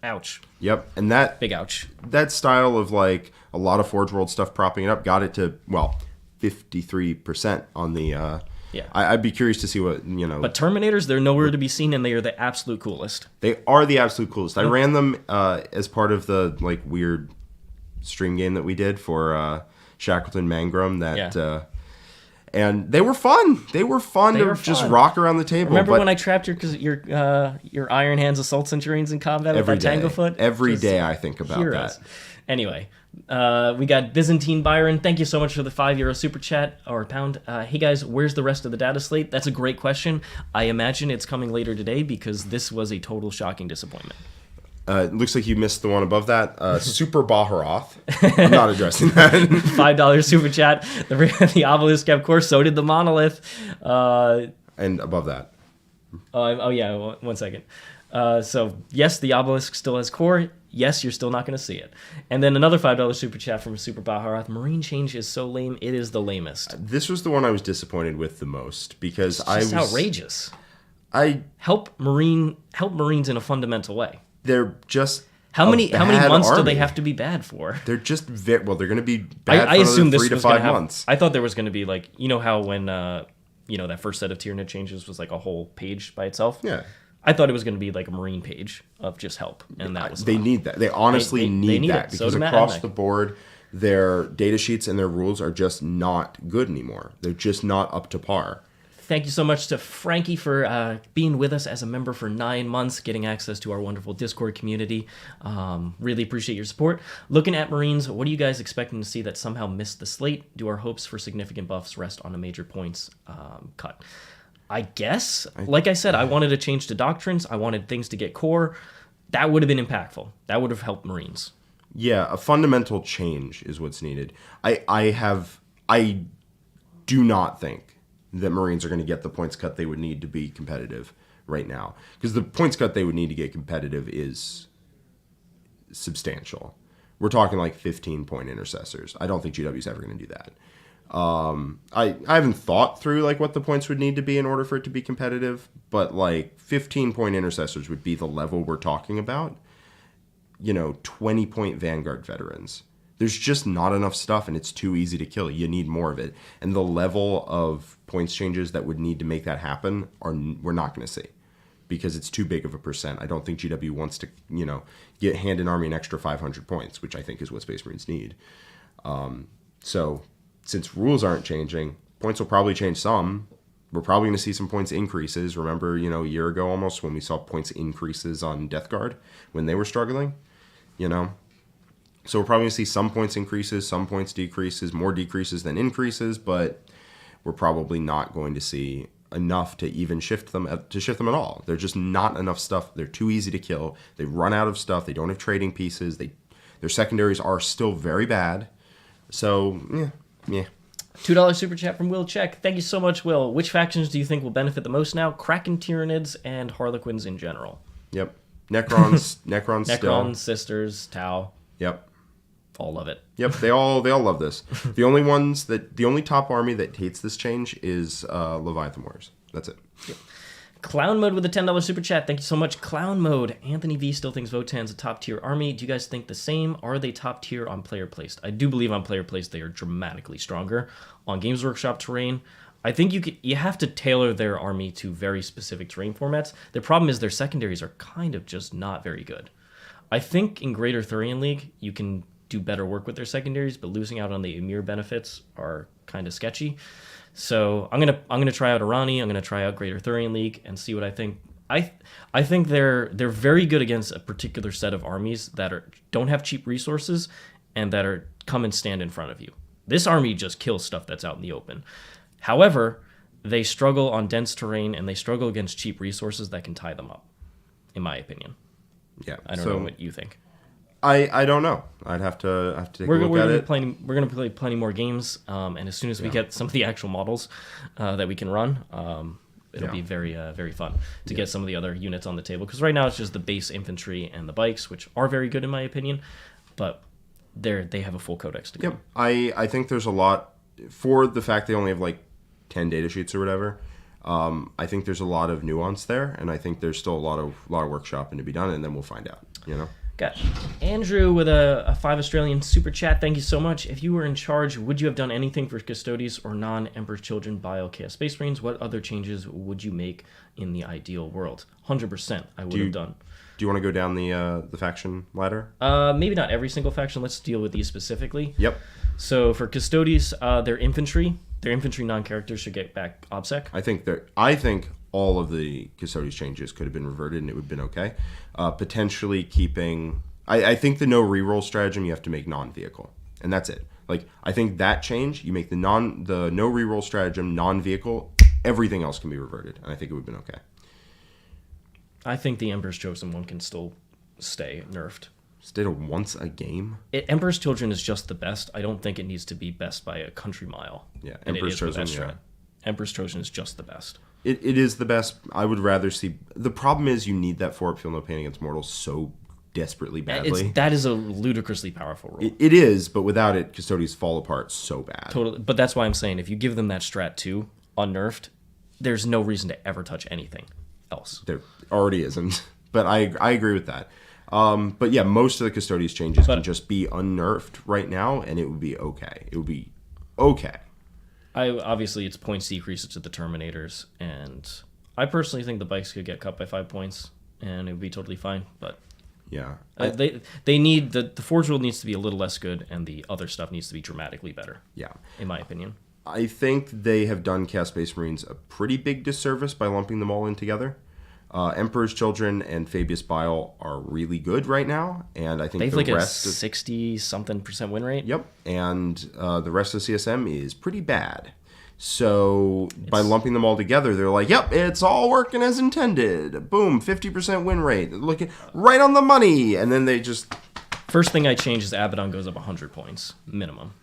Ouch. Yep, and that... Big ouch. That style of, like, a lot of Forge World stuff propping it up got it to, well, 53% on the... Yeah. I'd be curious to see what, you know... But Terminators, they're nowhere to be seen, and they are the absolute coolest. They are the absolute coolest. I ran them as part of the, like, weird stream game that we did for Shackleton Mangrum that... and they were fun. They were fun to just rock around the table. Remember when I trapped your Iron Hands Assault Centurions in combat with my Tanglefoot? Every day I think about that. Anyway, we got Byzantine Byron. Thank you so much for the €5 super chat or pound. Hey guys, where's the rest of the data slate? That's a great question. I imagine it's coming later today because this was a total shocking disappointment. It looks like you missed the one above that. Super Baharoth. I'm not addressing that. $5 super chat. The obelisk kept course. So did the monolith. And above that. One second. So yes, the obelisk still has core. Yes, you're still not going to see it. And then another $5 super chat from Super Baharoth. Marine change is so lame. It is the lamest. This was the one I was disappointed with the most because it's outrageous. I help Marines in a fundamental way. They're just how many months army. Do they have to be bad for? They're just they're going to be bad I for assume 3 to 5 months. I thought there was going to be like, you know how when that first set of Tyranid changes was like a whole page by itself? Yeah. I thought it was going to be like a Marine page of just help, and that was they need that. They honestly need that because across the board, their data sheets and their rules are just not good anymore. They're just not up to par. Thank you so much to Frankie for being with us as a member for 9 months, getting access to our wonderful Discord community. Really appreciate your support. Looking at Marines, what are you guys expecting to see that somehow missed the slate? Do our hopes for significant buffs rest on a major points cut? I guess, like I said, I wanted a change to doctrines. I wanted things to get core. That would have been impactful. That would have helped Marines. Yeah, a fundamental change is what's needed. I do not think that Marines are going to get the points cut they would need to be competitive right now. Because the points cut they would need to get competitive is substantial. We're talking like 15-point intercessors. I don't think GW's ever going to do that. I haven't thought through like what the points would need to be in order for it to be competitive, but like 15-point intercessors would be the level we're talking about. 20-point Vanguard veterans. There's just not enough stuff and it's too easy to kill. You need more of it. And the level of points changes that would need to make that happen we're not going to see because it's too big of a percent. I don't think GW wants to, get hand in army an extra 500 points, which I think is what Space Marines need. So since rules aren't changing, points will probably change some. We're probably going to see some points increases. Remember, a year ago almost when we saw points increases on Death Guard when they were struggling, So we're probably going to see some points increases, some points decreases, more decreases than increases, but we're probably not going to see enough to even shift them at all. There's just not enough stuff. They're too easy to kill. They run out of stuff. They don't have trading pieces. Their secondaries are still very bad. So, yeah. $2 super chat from Will Check. Thank you so much, Will. Which factions do you think will benefit the most now? Kraken, Tyranids, and Harlequinns in general. Yep. Necrons Necron, Sisters, Tau. Yep. All love it. Yep, they all love this. The only top army that hates this change is Leviathan Warriors. That's it. Yep. Clown Mode with a $10 super chat. Thank you so much. Clown Mode. Anthony V still thinks Votan's a top tier army. Do you guys think the same? Are they top tier on player placed? I do believe on player placed they are dramatically stronger. On Games Workshop terrain, I think you have to tailor their army to very specific terrain formats. The problem is their secondaries are kind of just not very good. I think in Greater Thurian League you can do better work with their secondaries, but losing out on the Emir benefits are kind of sketchy. So I'm gonna try out Irani. I'm gonna try out Greater Thurian League and see what I think. I think they're very good against a particular set of armies that don't have cheap resources and that come and stand in front of you. This army just kills stuff that's out in the open. However, they struggle on dense terrain and they struggle against cheap resources that can tie them up, in my opinion. Yeah. I don't know what you think. I don't know. I'd have to take a look at it. We're gonna play plenty more games, and as soon as we get some of the actual models that we can run, it'll be very very fun to get some of the other units on the table. Because right now it's just the base infantry and the bikes, which are very good in my opinion, but they have a full codex to go. Yep. I think there's a lot for the fact they only have like 10 data sheets or whatever. I think there's a lot of nuance there, and I think there's still a lot of workshopping to be done, and then we'll find out. Got Andrew with a 5 Australian super chat. Thank you so much. If you were in charge, would you have done anything for Custodes or non-Emperor's Children Bio Chaos Space Marines? What other changes would you make in the ideal world? 100% I would have done. Do you want to go down the faction ladder? Maybe not every single faction. Let's deal with these specifically. Yep. So for Custodes, their infantry non-characters should get back OBSEC. I think all of the Custodes changes could have been reverted and it would have been okay. Potentially keeping... I think the no reroll stratagem you have to make non-vehicle. And that's it. Like, I think that change, you make the no reroll stratagem non-vehicle, everything else can be reverted. And I think it would have been okay. I think the Emperor's Chosen one can still stay nerfed. Stayed once a game? Emperor's Children is just the best. I don't think it needs to be best by a country mile. Yeah, Emperor's Chosen, yeah. Emperor's Chosen is just the best. It is the best. I would rather see... The problem is you need that for Feel No Pain Against Mortals so desperately badly. That is a ludicrously powerful rule. It is, but without it, Custodes fall apart so bad. Totally. But that's why I'm saying if you give them that strat too, unnerfed, there's no reason to ever touch anything else. There already isn't. But I agree with that. But yeah, most of the Custodes changes can just be unnerfed right now, and it would be okay. It would be okay. Obviously, it's points decreases to the Terminators, and I personally think the bikes could get cut by 5 points, and it would be totally fine. But yeah, they need the Forge World needs to be a little less good, and the other stuff needs to be dramatically better. Yeah, in my opinion. I think they have done Chaos Space Marines a pretty big disservice by lumping them all in together. Emperor's Children and Fabius Bile are really good right now, and I think they've the like rest a 60-something% win rate. Yep, and the rest of CSM is pretty bad. So by lumping them all together, they're like, "Yep, it's all working as intended. Boom, 50% win rate. Looking right on the money." And then they just first thing I change is Abaddon goes up 100 points minimum.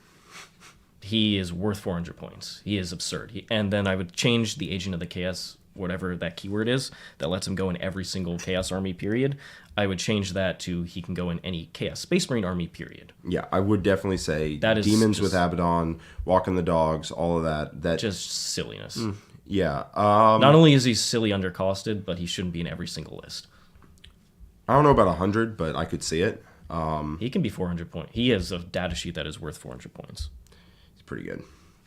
He is worth 400 points. He is absurd. And then I would change the Agent of the Chaos, whatever that keyword is, that lets him go in every single Chaos Army period. I would change that to he can go in any Chaos Space Marine Army period. Yeah, I would definitely say that is Demons with Abaddon, Walking the Dogs, all of that. That just silliness. Yeah. Not only is he silly undercosted, but he shouldn't be in every single list. I don't know about 100, but I could see it. He can be 400 points. He has a data sheet that is worth 400 points. It's pretty good.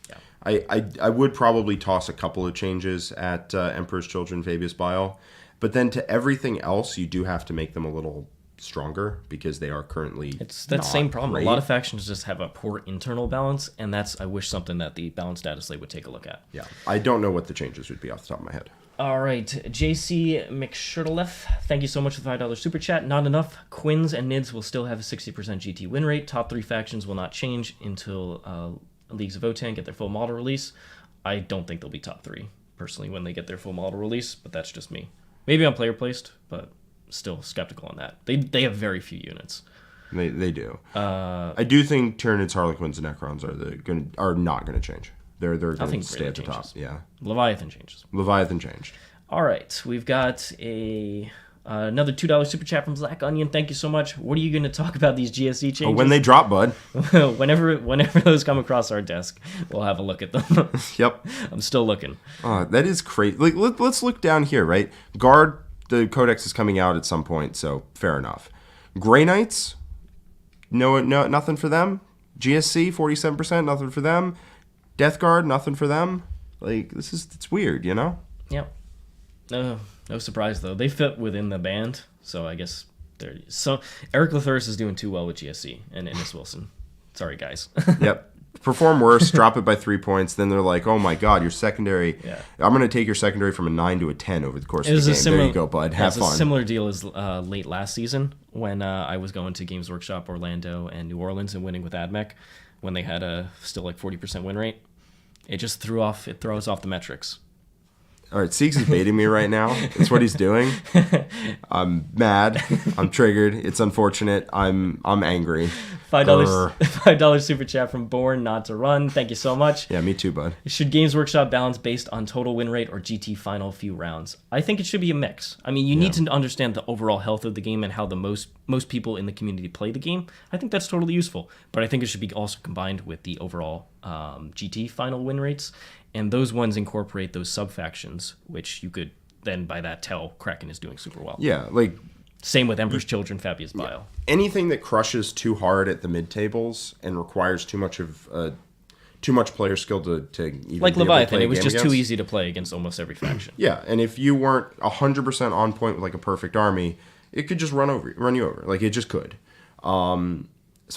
Yeah. I would probably toss a couple of changes at Emperor's Children, Fabius Bile. But then to everything else, you do have to make them a little stronger because they are currently It's that same problem. Great. A lot of factions just have a poor internal balance, and that's, I wish, something that the Balanced Dataslate would take a look at. Yeah. I don't know what the changes would be off the top of my head. All right, JC McShirtleff, thank you so much for the $5 super chat. Not enough. Quins and Nids will still have a 60% GT win rate. Top 3 factions will not change until Leagues of Votann get their full model release. I don't think they'll be top 3, personally, when they get their full model release, but that's just me. Maybe I'm player placed, but still skeptical on that. They have very few units. They do. I do think Tyranids, Harlequinns, and Necrons are not going to change. They're going to stay at the top. Yeah. Leviathan changes. Leviathan changed. All right, we've got another $2 super chat from Black Onion. Thank you so much. What are you going to talk about these GSC changes? Oh, when they drop, bud. whenever those come across our desk, we'll have a look at them. Yep. I'm still looking. That is crazy. Like, let's look down here, right? Guard, the Codex is coming out at some point, so fair enough. Grey Knights, no, nothing for them. GSC, 47%, nothing for them. Death Guard, nothing for them. Like, it's weird, you know? Yep. No surprise, though. They fit within the band, so I guess they're... So, Eric Lathuris is doing too well with GSC and Ennis Wilson. Sorry, guys. Yep. Perform worse, drop it by 3 points, then they're like, oh my god, your secondary... Yeah. I'm going to take your secondary from a 9 to a 10 over the course of the game. There you go, bud. Have fun. It's a similar deal as late last season when I was going to Games Workshop Orlando and New Orleans and winning with Admech when they had a still like 40% win rate. It just throws off the metrics. All right, Siegs is baiting me right now. It's what he's doing. I'm mad. I'm triggered. It's unfortunate. I'm angry. $5 super chat from Born Not to Run. Thank you so much. Yeah, me too, bud. Should Games Workshop balance based on total win rate or GT final few rounds? I think it should be a mix. I mean, you need to understand the overall health of the game and how the most people in the community play the game. I think that's totally useful. But I think it should be also combined with the overall GT final win rates. And those ones incorporate those sub-factions, which you could then by that tell Kraken is doing super well. Yeah, like... Same with Emperor's Children, Fabius Bile. Anything that crushes too hard at the mid-tables and requires too much player skill to even like be able to Leviathan, play it was a game just against. too easy to play against almost every faction. Yeah, and if you weren't 100% on point with like a perfect army, it could just run you over. Like, it just could. So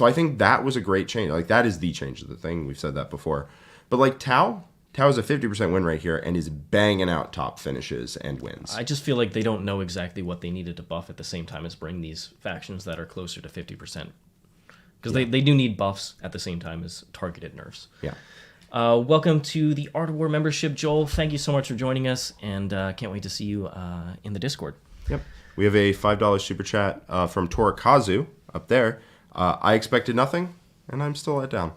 I think that was a great change. Like, that is the change of the thing. We've said that before. But like Tau has a 50% win rate here and is banging out top finishes and wins. I just feel like they don't know exactly what they needed to buff at the same time as bring these factions that are closer to 50%. Because they do need buffs at the same time as targeted nerfs. Yeah. Welcome to the Art of War membership, Joel. Thank you so much for joining us, and can't wait to see you in the Discord. Yep. We have a $5 super chat from Torikazu up there. I expected nothing, and I'm still let down.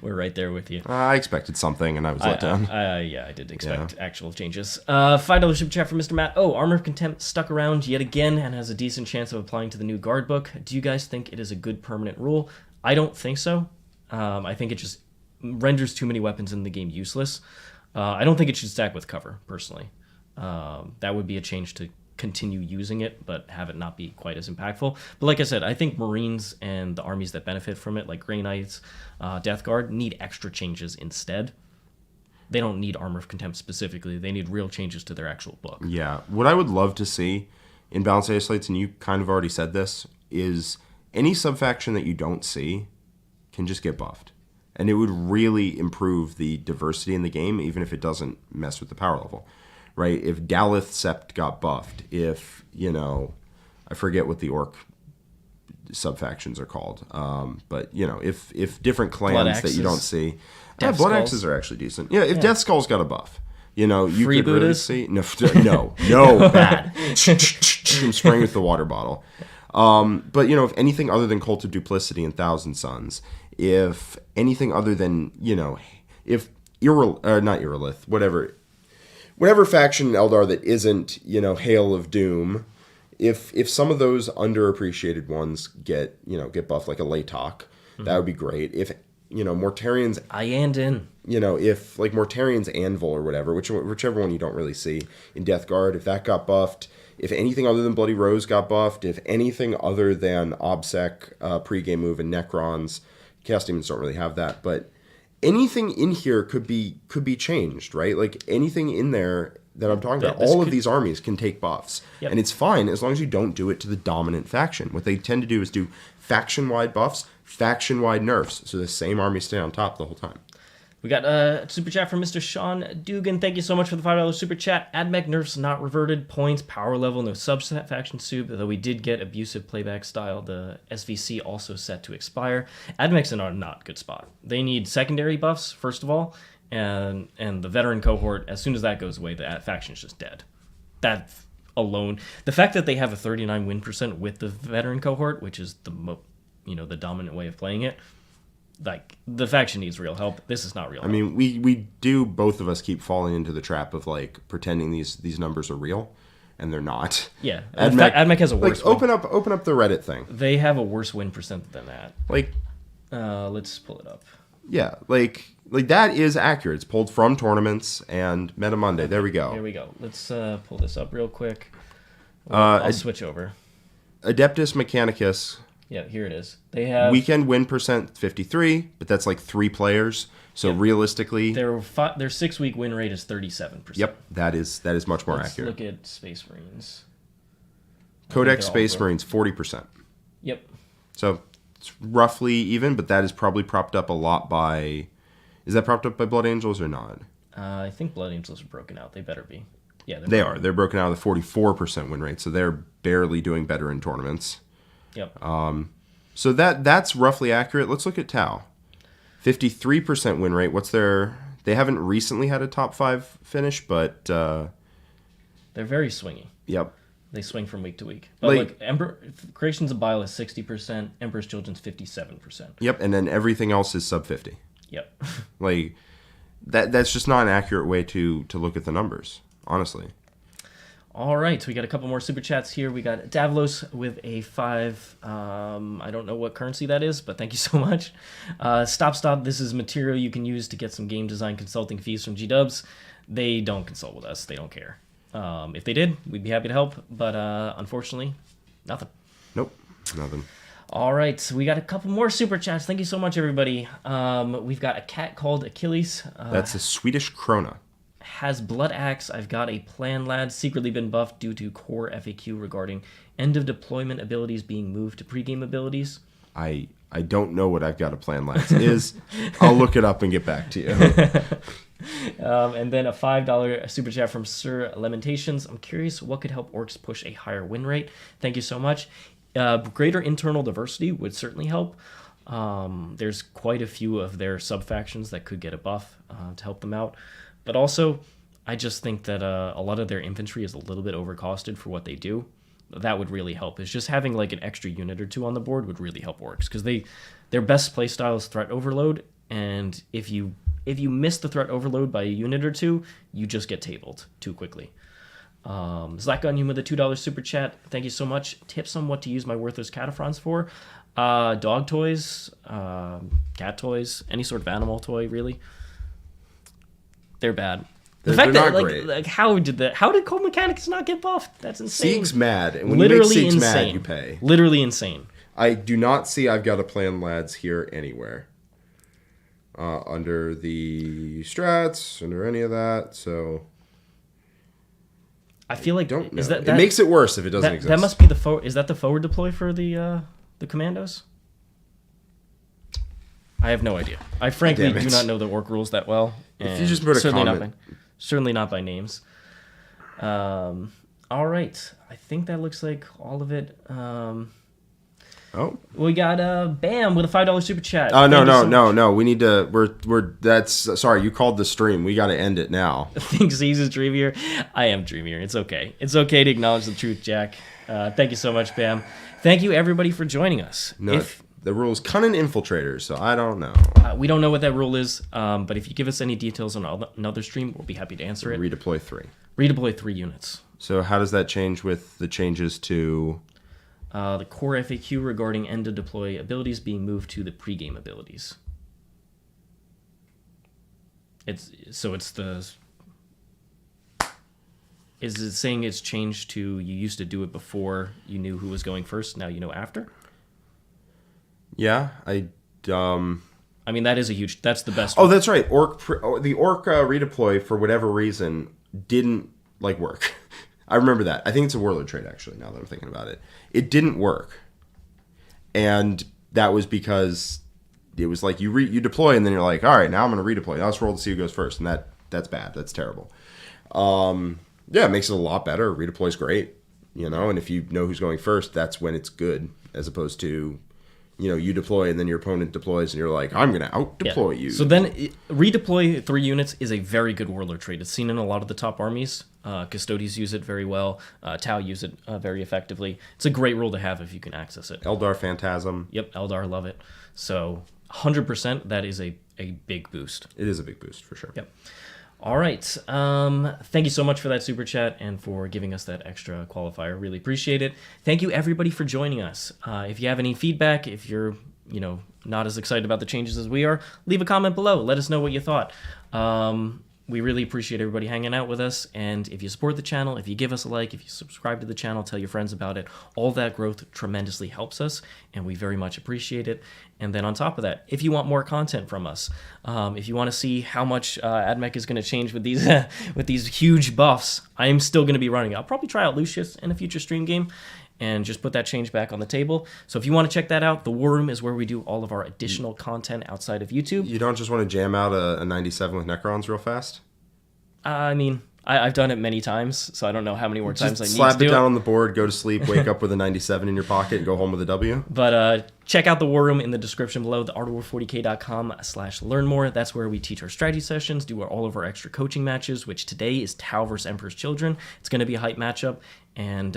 We're right there with you. I expected something, and I was let down. I did expect actual changes. $5 super chat from Mr. Matt. Oh, Armor of Contempt stuck around yet again and has a decent chance of applying to the new guard book. Do you guys think it is a good permanent rule? I don't think so. I think it just renders too many weapons in the game useless. I don't think it should stack with cover, personally. That would be a change to continue using it, but have it not be quite as impactful. But like I said, I think Marines and the armies that benefit from it, like Grey Knights, Death Guard, need extra changes instead. They don't need Armor of Contempt specifically. They need real changes to their actual book. Yeah. What I would love to see in Balanced Datalates, and you kind of already said this, is any subfaction that you don't see can just get buffed. And it would really improve the diversity in the game, even if it doesn't mess with the power level. Right? If Galith Sept got buffed, if, I forget what the Orc subfactions are called, but, if different clans that you don't see... Death Blood Skulls. Axes are actually decent. Yeah, if Death Skulls got a buff, you Free could really Buddhas? see... No, bad. I'm spraying with the water bottle. But, if anything other than Cult of Duplicity and Thousand Suns, if anything other than, if... not Irilith, whatever faction in Eldar that isn't, Hail of Doom, if some of those underappreciated ones get buffed, like a Laytok, that would be great. If, Mortarian's... Iandin. If, like, Mortarian's Anvil or whatever, whichever one you don't really see in Death Guard, if that got buffed, if anything other than Bloody Rose got buffed, if anything other than Obsec pregame move and Necrons, Chaos Demons don't really have that, but... anything in here could be changed, right? Like, anything in there that I'm talking about, all of these armies can take buffs. Yep. And it's fine as long as you don't do it to the dominant faction. What they tend to do is do faction-wide buffs, faction-wide nerfs, so the same armies stay on top the whole time. We got a super chat from Mr. Sean Dugan. Thank you so much for the $5 super chat. Admech nerfs not reverted. Points, power level, no sub-faction soup. Though we did get abusive playback style. The SVC also set to expire. Admech's in a not good spot. They need secondary buffs, first of all. And the veteran cohort, as soon as that goes away, the faction's just dead. That alone. The fact that they have a 39 win percent with the veteran cohort, which is the dominant way of playing it, like, the faction needs real help. This is not real help. I mean, we do, both of us keep falling into the trap of, like, pretending these numbers are real, and they're not. Yeah. Admech has a worse open up the Reddit thing. They have a worse win percent than that. Like, let's pull it up. Yeah, like that is accurate. It's pulled from tournaments and Meta Monday. There we go. Here we go. Let's pull this up real quick. I'll switch over. Adeptus Mechanicus. Yeah, here it is. They have weekend win percent 53, but that's like 3 players. So realistically, their 6-week win rate is 37%. Yep, that is much more accurate. Look at Space Marines. Codex Space Marines 40%. Yep. So it's roughly even, but that is probably propped up a lot by. Is that propped up by Blood Angels or not? I think Blood Angels are broken out. They better be. Yeah, they are. They're broken out of the 44% win rate, so they're barely doing better in tournaments. Yep. So that's roughly accurate. Let's look at Tau. 53% win rate. What's their They haven't recently had a top 5 finish, but They're very swingy. Yep. They swing from week to week. But like Emperor Creations of Bile is 60%, Emperor's Children's 57%. Yep, and then everything else is sub 50. Yep. Like that's just not an accurate way to look at the numbers, honestly. All right, so we got a couple more super chats here. We got Davlos with a 5. I don't know what currency that is, but thank you so much. Stop. This is material you can use to get some game design consulting fees from G-Dubs. They don't consult with us. They don't care. If they did, we'd be happy to help. But unfortunately, nothing. Nope, nothing. All right, so we got a couple more super chats. Thank you so much, everybody. We've got a cat called Achilles. That's a Swedish krona. Has Blood Axe. I've got a plan, lads. Secretly been buffed due to core FAQ regarding end of deployment abilities being moved to pregame abilities. I don't know what I've got a plan, lads. Is I'll look it up and get back to you. And then a $5 super chat from Sir Lamentations. I'm curious what could help orcs push a higher win rate. Thank you so much. Greater internal diversity would certainly help. There's quite a few of their sub-factions that could get a buff to help them out. But also, I just think that a lot of their infantry is a little bit overcosted for what they do. That would really help. Is just having like an extra unit or two on the board would really help orcs, because their best playstyle is threat overload, and if you miss the threat overload by a unit or two, you just get tabled too quickly. Zach Onion with a $2 super chat. Thank you so much. Tips on what to use my worthless cataphrons for. Dog toys, cat toys, any sort of animal toy, really. They're bad. The fact they're that not great. like how did Cold Mechanics not get buffed? That's insane. Sieg's mad, and when Literally you make Sieg's insane. mad, you pay. Literally insane. I do not see I've got a plan, lads, here anywhere. Under the strats, under any of that, so I feel like don't know. Is that it makes it worse if it doesn't exist. That must be is that the forward deploy for the commandos? I have no idea. I frankly do not know the orc rules that well. If you just put a comment. Certainly not by names. All right. I think that looks like all of it. We got Bam with a $5 super chat. No. We need to. That's sorry. You called the stream. We got to end it now. Thinks he's dreamier. I am dreamier. It's okay. It's okay to acknowledge the truth, Jack. Thank you so much, Bam. Thank you, everybody, for joining us. No, the rule's cunning infiltrators, so I don't know. We don't know what that rule is, but if you give us any details on another stream, we'll be happy to answer it. Redeploy 3. Redeploy 3 units. So how does that change with the changes to... the core FAQ regarding end of deploy abilities being moved to the pregame abilities. Is it saying it's changed to you used to do it before you knew who was going first, now you know after? Yeah, I mean, that is that's the best one. one. That's right. The orc redeploy, for whatever reason, didn't work. I remember that. I think it's a warlord trait, actually, now that I'm thinking about it. It didn't work. And that was because it was like you deploy, and then you're like, all right, now I'm going to redeploy. Now let's roll to see who goes first. And that's bad. That's terrible. Yeah, it makes it a lot better. Redeploy's great, and if you know who's going first, that's when it's good, as opposed to... you deploy and then your opponent deploys and you're like, I'm going to out-deploy you. So then redeploy 3 units is a very good warlord trait. It's seen in a lot of the top armies. Custodes use it very well. Tau use it very effectively. It's a great rule to have if you can access it. Eldar Phantasm. Yep, Eldar, love it. So 100%, that is a big boost. It is a big boost, for sure. Yep. All right. Thank you so much for that super chat and for giving us that extra qualifier. Really appreciate it. Thank you, everybody, for joining us. If you have any feedback, if you're, not as excited about the changes as we are, leave a comment below. Let us know what you thought. We really appreciate everybody hanging out with us. And if you support the channel, if you give us a like, if you subscribe to the channel, tell your friends about it, all that growth tremendously helps us, and we very much appreciate it. And then on top of that, if you want more content from us, if you want to see how much Admech is going to change with these with these huge buffs, I am still going to be running. I'll probably try out Lucius in a future stream game and just put that change back on the table. So if you want to check that out, the War Room is where we do all of our additional content outside of YouTube. You don't just want to jam out a 97 with Necrons real fast? I mean, I've done it many times, so I don't know how many more times I need to do slap it down on the board, go to sleep, wake up with a 97 in your pocket, and go home with a W. But check out the War Room in the description below, theartofwar40k.com/learn more. That's where we teach our strategy sessions, do all of our extra coaching matches, which today is Tau vs. Emperor's Children. It's going to be a hype matchup. And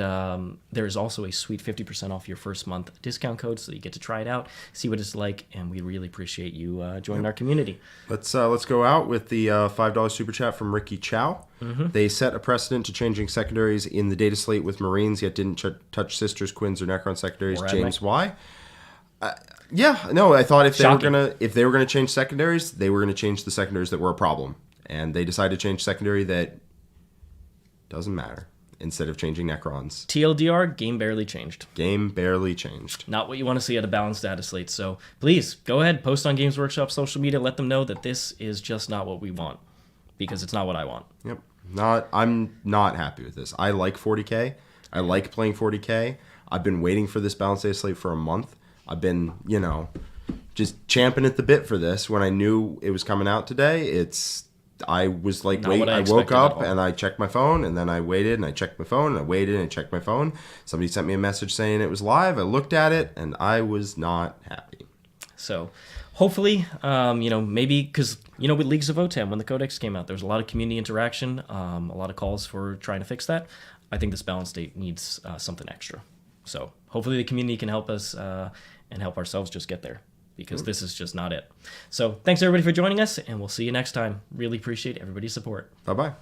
there is also a sweet 50% off your first month discount code, so you get to try it out, see what it's like, and we really appreciate you joining our community. Let's go out with the $5 super chat from Ricky Chow. They set a precedent to changing secondaries in the Dataslate with Marines, yet didn't touch Sisters, Quins, or Necron secondaries. Or James Admech. Y. I thought if Shocking. they were gonna change secondaries, they were gonna change the secondaries that were a problem, and they decided to change secondary that doesn't matter. Instead of changing Necrons. TLDR, game barely changed. Game barely changed. Not what you want to see at a balanced data slate. So please, go ahead, post on Games Workshop social media, let them know that this is just not what we want. Because it's not what I want. Yep. I'm not happy with this. I like 40k. I like playing 40k. I've been waiting for this balanced data slate for a month. I've been, just champing at the bit for this. When I knew it was coming out today, I was like, I woke up and I checked my phone, and then I waited and I checked my phone, and I waited and I checked my phone. Somebody sent me a message saying it was live. I looked at it and I was not happy. So hopefully, maybe because, with Leagues of OTAN, when the Codex came out, there was a lot of community interaction, a lot of calls for trying to fix that. I think this balance state needs something extra. So hopefully the community can help us and help ourselves just get there. Because this is just not it. So thanks everybody for joining us, and we'll see you next time. Really appreciate everybody's support. Bye-bye.